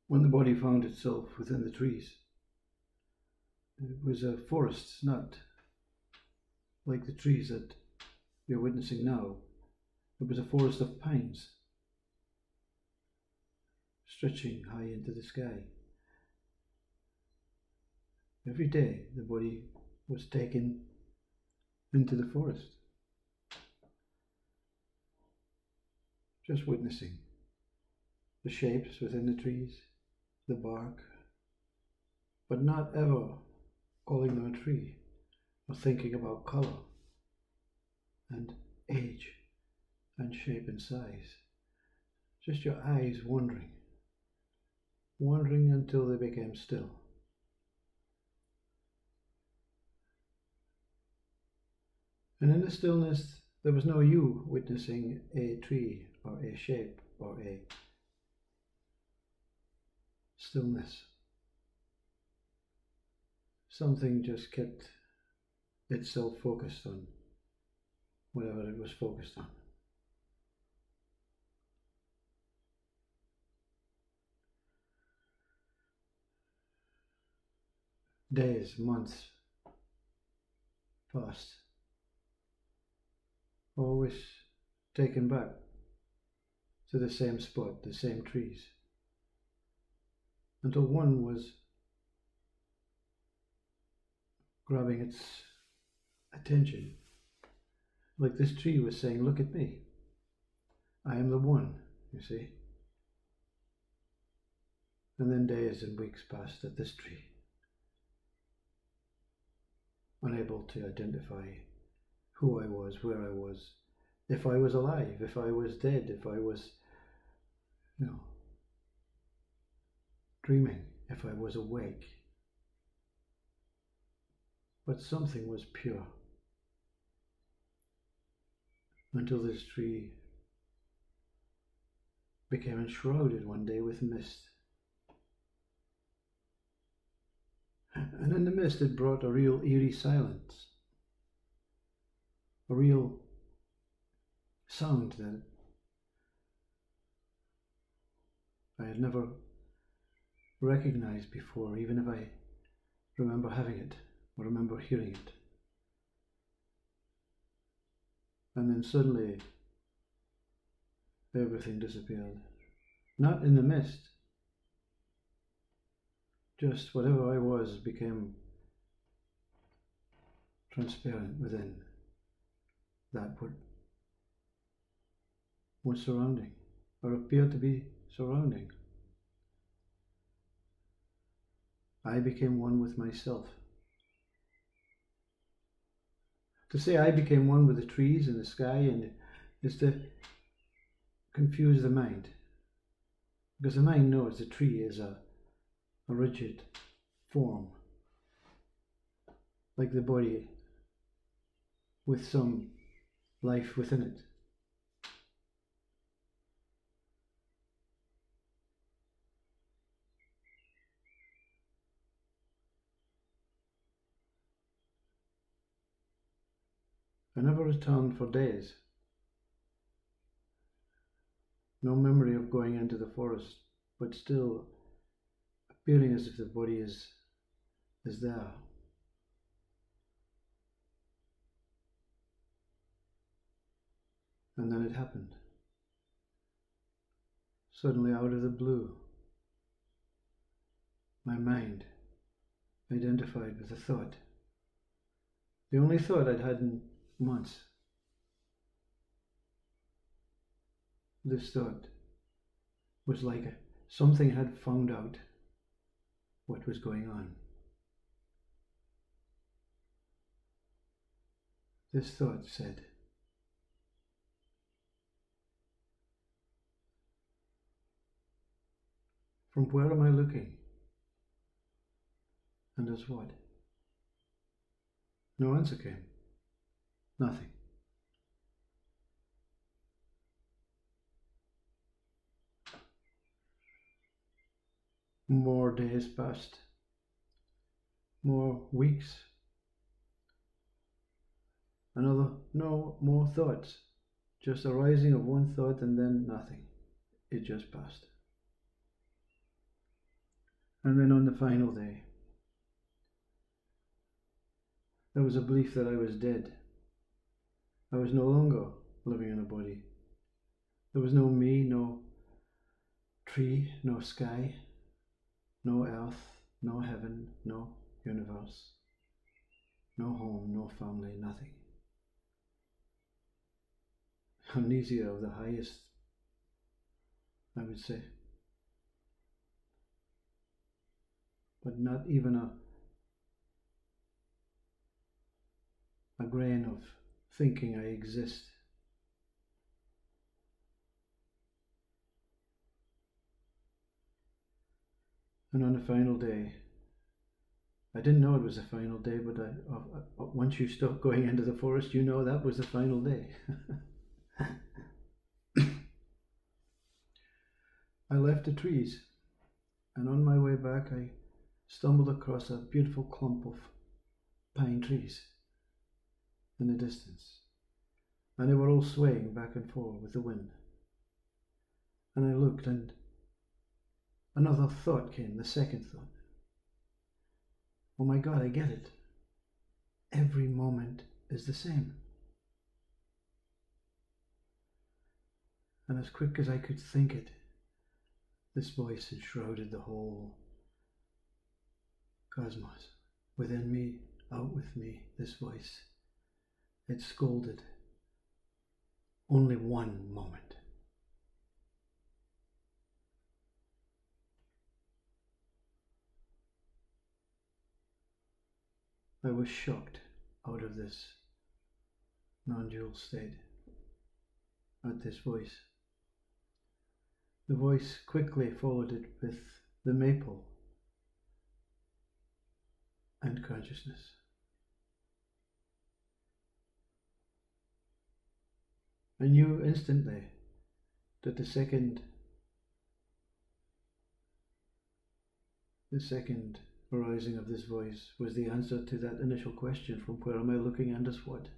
when the body found itself within the trees. It was a forest, not like the trees that you're witnessing now. It was a forest of pines, stretching high into the sky. Every day the body was taken into the forest, just witnessing the shapes within the trees, the bark, but not ever calling them a tree or thinking about color and age and shape and size. Just your eyes wandering until they became still. And in the stillness, there was no you witnessing a tree or a shape or a stillness. Something just kept itself focused on whatever it was focused on. Days, months passed, always taken back to the same spot, the same trees, until one was grabbing its attention. Like this tree was saying, look at me. I am the one, you see. And then days and weeks passed at this tree, unable to identify who I was, where I was, if I was alive, if I was dead, if I was, dreaming, if I was awake. But something was pure until this tree became enshrouded one day with mist. And in the mist it brought a real eerie silence, a real sound that I had never recognized before, even if I remember having it or remember hearing it. And then suddenly everything disappeared. Not in the mist, just whatever I was became transparent within that what was surrounding, or appeared to be surrounding. I became one with myself. To say I became one with the trees and the sky and is to confuse the mind, because the mind knows the tree is a rigid form, like the body with some life within it. I never returned for days. No memory of going into the forest, but still appearing as if the body is there. And then it happened. Suddenly, out of the blue, my mind identified with a thought. The only thought I'd had in months. This thought was like something had found out what was going on. This thought said, from where am I looking? And as what? No answer came. Nothing. More days passed. More weeks. No more thoughts. Just a rising of one thought and then nothing. It just passed. And then on the final day, there was a belief that I was dead. I was no longer living in a body. There was no me, no tree, no sky, no earth, no heaven, no universe, no home, no family, nothing. Amnesia of the highest, I would say. But not even a grain of thinking I exist. And on the final day, I didn't know it was the final day, but once you stop going into the forest, you know that was the final day. I left the trees, and on my way back I stumbled across a beautiful clump of pine trees in the distance, and they were all swaying back and forth with the wind. And I looked, and another thought came, the second thought. Oh my God, I get it. Every moment is the same. And as quick as I could think it, this voice enshrouded the whole cosmos. Within me, out with me, this voice. It scolded. Only one moment. I was shocked out of this non-dual state at this voice. The voice quickly followed it with the maple and consciousness. I knew instantly that the second arising of this voice was the answer to that initial question from where am I looking and as what?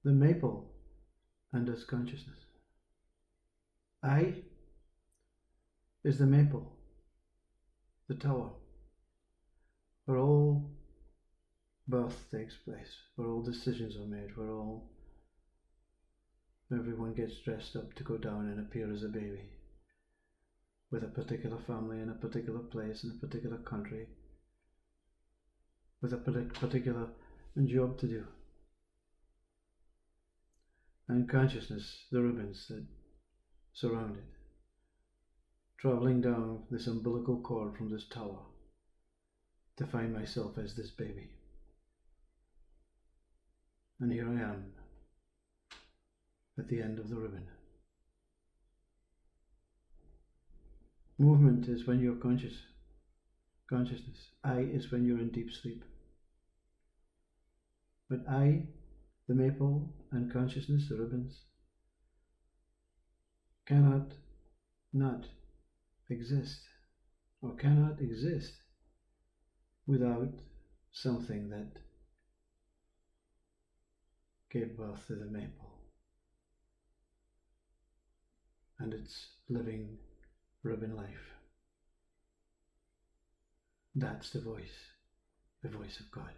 The maple and as consciousness. I is the maple, the tower, where all birth takes place, where all decisions are made, where everyone gets dressed up to go down and appear as a baby, with a particular family in a particular place in a particular country, with a particular job to do. And consciousness, the ribbons that surround it, travelling down this umbilical cord from this tower to find myself as this baby. And here I am at the end of the ribbon. Movement is when you're consciousness. I is when you're in deep sleep. But I, the maple and consciousness, the ribbons, cannot not exist, or cannot exist without something that gave birth to the maple and its living ribbon life. That's the voice of God.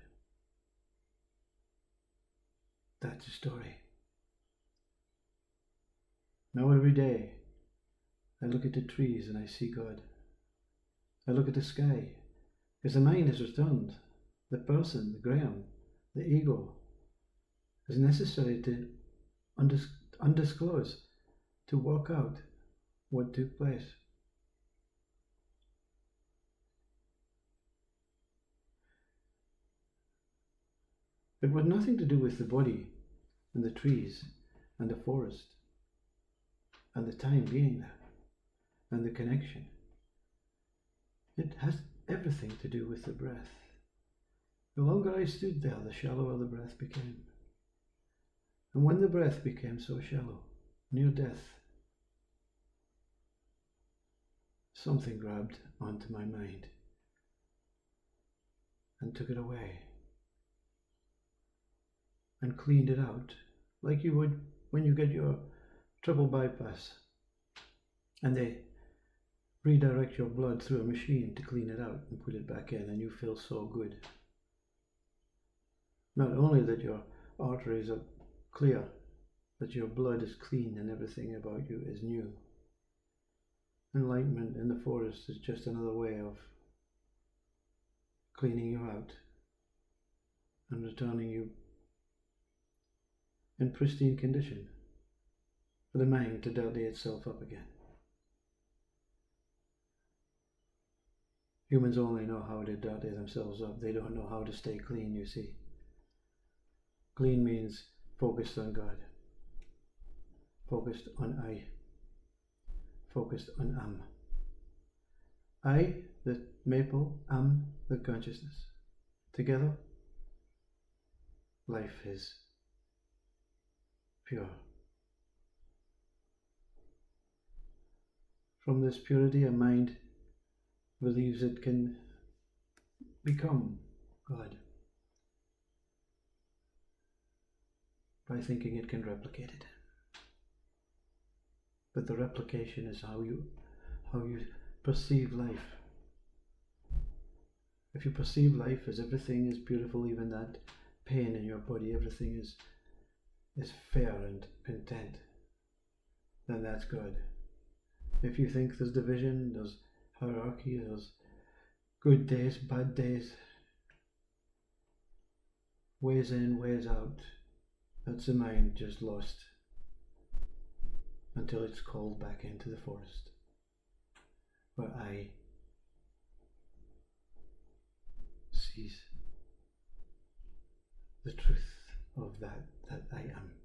That's the story. Now every day I look at the trees and I see God. I look at the sky, because the mind has returned. The person, the Graham, the ego, is necessary to undisclose, to work out what took place. It had nothing to do with the body and the trees and the forest and the time being there and the connection. It has everything to do with the breath. The longer I stood there, the shallower the breath became. And when the breath became so shallow, near death, something grabbed onto my mind and took it away and cleaned it out like you would when you get your triple bypass and they redirect your blood through a machine to clean it out and put it back in, and you feel so good. Not only that your arteries are clear, but your blood is clean and everything about you is new. Enlightenment in the forest is just another way of cleaning you out and returning you in pristine condition for the mind to dirty itself up again. Humans only know how to dirty themselves up. They don't know how to stay clean, you see. Clean means focused on God, focused on I, focused on I, the maple, the consciousness. Together, life is pure. From this purity, a mind believes it can become God by thinking it can replicate it. But the replication is how you perceive life. If you perceive life as everything is beautiful, even that pain in your body, everything is fair and content, then that's God. If you think there's division, there's hierarchy, there's good days, bad days, ways in, ways out, that's the mind just lost until it's called back into the forest, where I sees the truth of that I am.